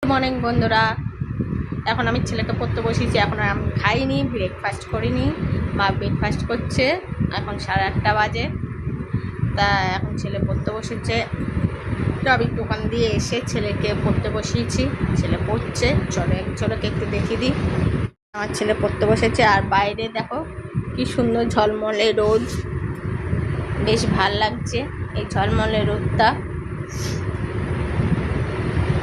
Morning বন্ধুরা, এখন আমি ছেলেকে পড়তে বসিয়েছি। এখন আমি খাইনি, ব্রেকফাস্ট করিনি। মা ব্রেকফাস্ট করছে। এখন 8:30 বাজে। তা এখন ছেলে পড়তে বসেছে। রবির দোকান দিয়ে এসে ছেলেকে পড়তে বসিয়েছি। ছেলে পড়ছে। ছেলেকে একটু দেখিয়ে দিই। আমার ছেলে পড়তে বসেছে। আর বাইরে দেখো কি সুন্দর ঝলমলে রোদ, বেশ ভাল লাগছে এই ঝলমলে রোদটা।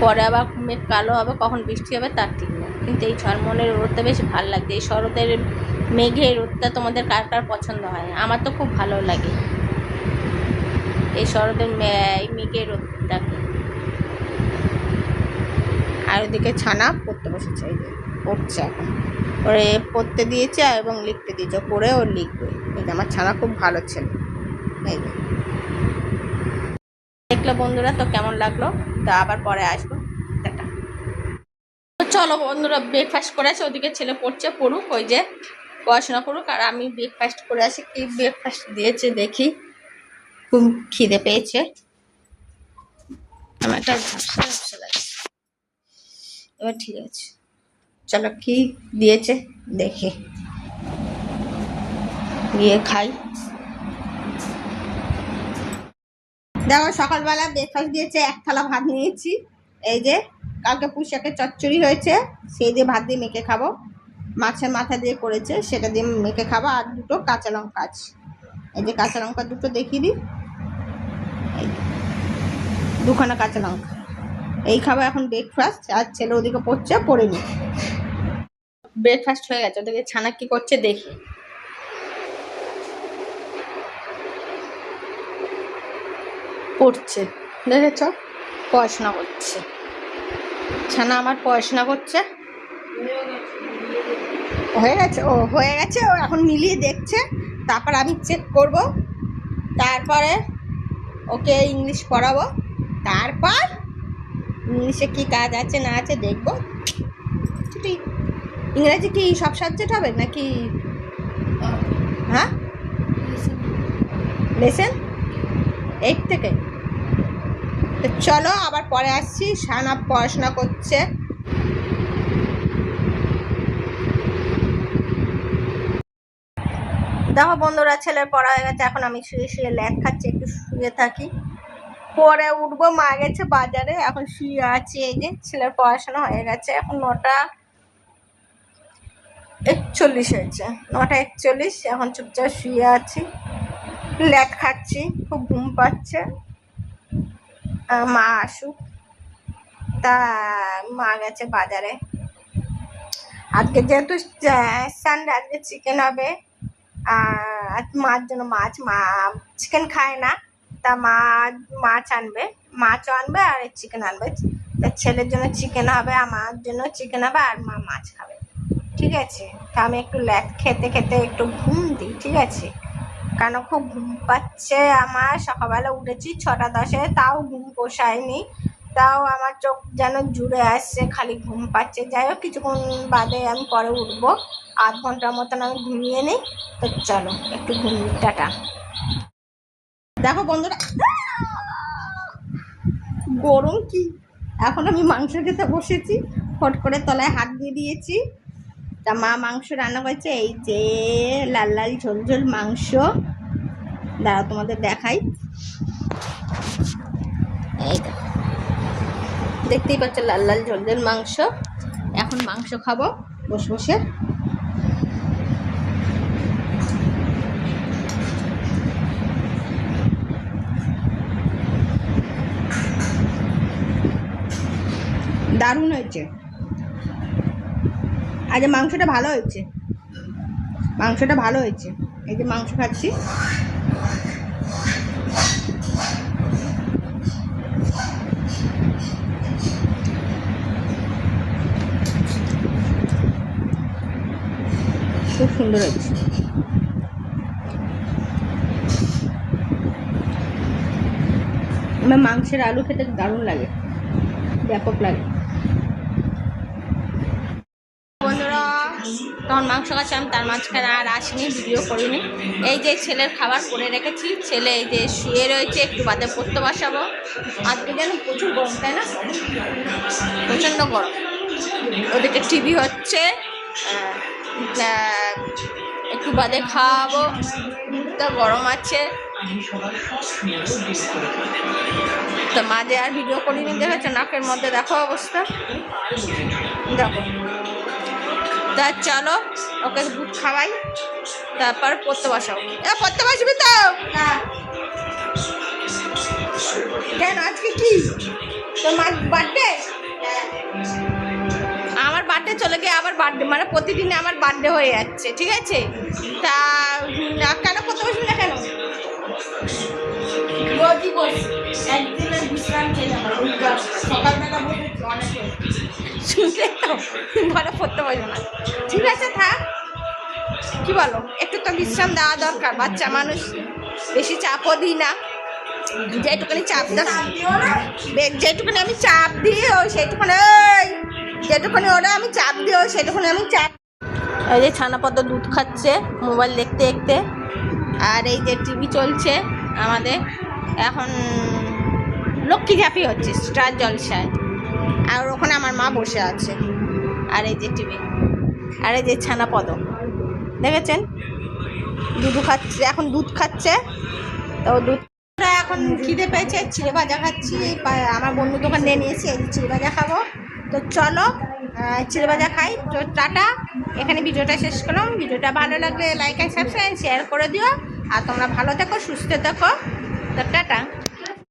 পরে আবার মেঘ কালো হবে, কখন বৃষ্টি হবে তার ঠিক নেই, কিন্তু এই ঝলমলের রোদটা বেশ ভালো লাগছে। এই শরতের মেঘের রোদটা তোমাদের কার কার পছন্দ হয়? আমার তো খুব ভালো লাগে এই শরতের মেঘের রোদটাকে। আর ওদিকে ছানা পড়তে বসেছে, এই যে পড়ছে। এখন ওরে পড়তে দিয়েছে এবং লিখতে দিয়েছে, পড়ে ও লিখবে। এই যে আমার ছানা খুব ভালো ছেলে। এই যে দেখলো বন্ধুরা, তো কেমন লাগলো? তো আবার পরে আসবো। টাটা। চলো বন্ধুরা, ব্রেকফাস্ট করে আসি। ওদিকে ছেলে পড়ছে, পড়ুক, ওই যে পড়াশোনা করুক। আর আমি ব্রেকফাস্ট করে আসি। কি ব্রেকফাস্ট দিয়েছে দেখি, খুব খিদে পেয়েছে। আমার একটা ঝাপসা লাগছে। এবার ঠিক আছে, চলো কি দিয়েছে দেখি, গিয়ে খাই। দেখো সকালবেলা ব্রেকফাস্ট দিয়েছে, 1 থালা ভাত নিয়েছি। এই যে কালকে পুঁইশাকের চচ্চড়ি হয়েছে, সেই দিয়ে ভাত দিয়ে মেখে খাবো। মাছের মাথা দিয়ে করেছে, সেটা দিয়ে মেখে খাবো। আর 2টো কাঁচা লঙ্কা আছে। এই যে কাঁচা লঙ্কা 2টো দেখিয়ে দিই, এই 2খানা কাঁচা লঙ্কা। এই খাবো এখন ব্রেকফাস্ট। আর ছেলে ওদিকে পড়ছে, পড়ে নি। ব্রেকফাস্ট হয়ে গেছে। ওদিকে ছানা কি করছে দেখি। পড়ছে, দেখেছ? পড়াশোনা করছে ছানা আমার, পড়াশোনা করছে। হয়ে গেছে, ও হয়ে গেছে। ও এখন মিলিয়ে দেখছে, তারপর আমি চেক করব। তারপরে ওকে ইংলিশ পড়াবো। তারপর ইংলিশে কি কাজ আছে না আছে দেখবো। ইংরেজি কি সব সাবজেক্ট হবে নাকি? হ্যাঁ, লেসেন 8 থেকে। তো চলো আবার পরে আসছি। শানা পড়াশোনা করছে। দেখো বন্ধুরা, ছেলের পড়া হয়ে গেছে। এখন আমি শুয়ে শুয়ে ল্যাদ খাচ্ছি, একটু শুয়ে থাকি, পরে উঠবো। মা গেছে বাজারে, এখন শুয়ে আছি। এই যে ছেলের পড়াশোনা হয়ে গেছে। এখন 9:41 হয়েছে, 9:41। এখন চুপচাপ শুয়ে আছি, ল্যাদ খাচ্ছি, খুব ঘুম পাচ্ছে। মা আসুক। তা মা গেছে বাজারে। আজকে যেহেতু সানডে, আজকে চিকেন হবে। আর মার জন্য মা চিকেন খায় না। তা মাছ আনবে, মাছও আনবে আর চিকেন আনবে। তা ছেলের জন্য চিকেন হবে, আমার জন্য চিকেন হবে, আর মা মাছ খাবে। ঠিক আছে, তা আমি একটু ল্যাদ খেতে খেতে একটু ঘুম দিই, ঠিক আছে? কেন খুব ঘুম পাচ্ছে আমার। সকালবেলা উঠেছি 6:10-এ, তাও ঘুম পোষায়নি। তাও আমার চোখ যেন জুড়ে আসছে, খালি ঘুম পাচ্ছে। যাই হোক, কিছুক্ষণ বাদে আমি পরে উঠবো। 8 ঘন্টার মতন আমি ঘুমিয়ে নিই। তো চলো একটু ঘুমিয়ে, টাটা। দেখো বন্ধুরা, গরম কি! এখন আমি মাংস খেতে বসেছি, ফট করে তলায় হাত দিয়ে দিয়েছি। তা মা মাংস রান্না করেছে। এই যে লাল লাল ঝোল ঝোল মাংস, দাঁড়াও তোমাদের দেখাই। এই দেখতেই পাচ্ছ, লাল লাল ঝোল ঝোল মাংস। এখন মাংস খাবো বসে বসে। দারুণ হয়েছে। আজ মাংসটা ভালো হয়েছে, মাংসটা ভালো হয়েছে। এই যে মাংস খাচ্ছি। খুব সুন্দর হয়েছে। আমার মাংসের আলু খেতে দারুণ লাগে, ব্যাপক লাগে। বন্ধুরা তখন মাংস খাচ্ছিলাম, তার মাঝখানে আর আসিনি, ভিডিও করিনি। এই যে ছেলের খাবার করে রেখেছি, ছেলে এই যে শুয়ে রয়েছে, একটু বাদে পড়তে বসাবো। আজকে যেন প্রচুর গরম, তাই না? প্রচণ্ড গরম। ওদিকে টিভি হচ্ছে, একটু বাদে খাওয়াবো, দুধটা গরম আছে। তো মাঝে আর ভিডিও করিনি, দেখেছো নাকের মধ্যে দেখো অবস্থা, দেখো। তা চলো ওকে দুধ খাওয়াই, তারপর পড়তে বসাবো। পড়তে বসবি তো? কেন আজকে কি তোমার বার্থডে? আমার বার্থডে চলে গিয়ে আবার বার্থডে, মানে প্রতিদিনে আমার বার্থডে হয়ে যাচ্ছে, ঠিক আছে? তা কেন পড়তে বসবি না কেন? রোজই বসি, একদিনের বিশ্রাম খেয়ে যাবো, সকালবেলা বসে অনেক শুনলে তো ঘরে পড়তে বসবো না, ঠিক আছে থাক। কি বলো, একটু তো বিশ্রাম দেওয়া দরকার, বাচ্চা মানুষ, বেশি চাপও দিই না, যেটুকুনি চাপ যেটুকুনি আমি চাপ দিই ওই সেইটুকুনি, ওই যেটুকুনি ওরা আমি চাপ দিই ওই সেটুকুনি আমি চাপ। এই যে ছানাপদ্র দুধ খাচ্ছে মোবাইল দেখতে দেখতে, আর এই যে টিভি চলছে আমাদের এখন, লক্ষ্মী ঝাঁপি হচ্ছে স্টার জলসায়, আর ওখানে আমার মা বসে আছে, আর এই যে টিভি, আর এই যে ছানাপদ্র দেখেছেন দুধ খাচ্ছে, এখন দুধ খাচ্ছে। তো দুধ এখন খিদে পেয়েছে, চিড়ে ভাজা খাচ্ছি, আমার বন্ধু দোকান নিয়ে নিয়েছি, এই চিড়ে ভাজা খাবো। তো চলো চিড়ে ভাজা খাই। তো টাটা, এখানে ভিডিওটা শেষ করলাম। ভিডিওটা ভালো লাগলে লাইক আর সাবস্ক্রাইব শেয়ার করে দিও, আর তোমরা ভালো থেকো, সুস্থ থেকো। তো টাটা।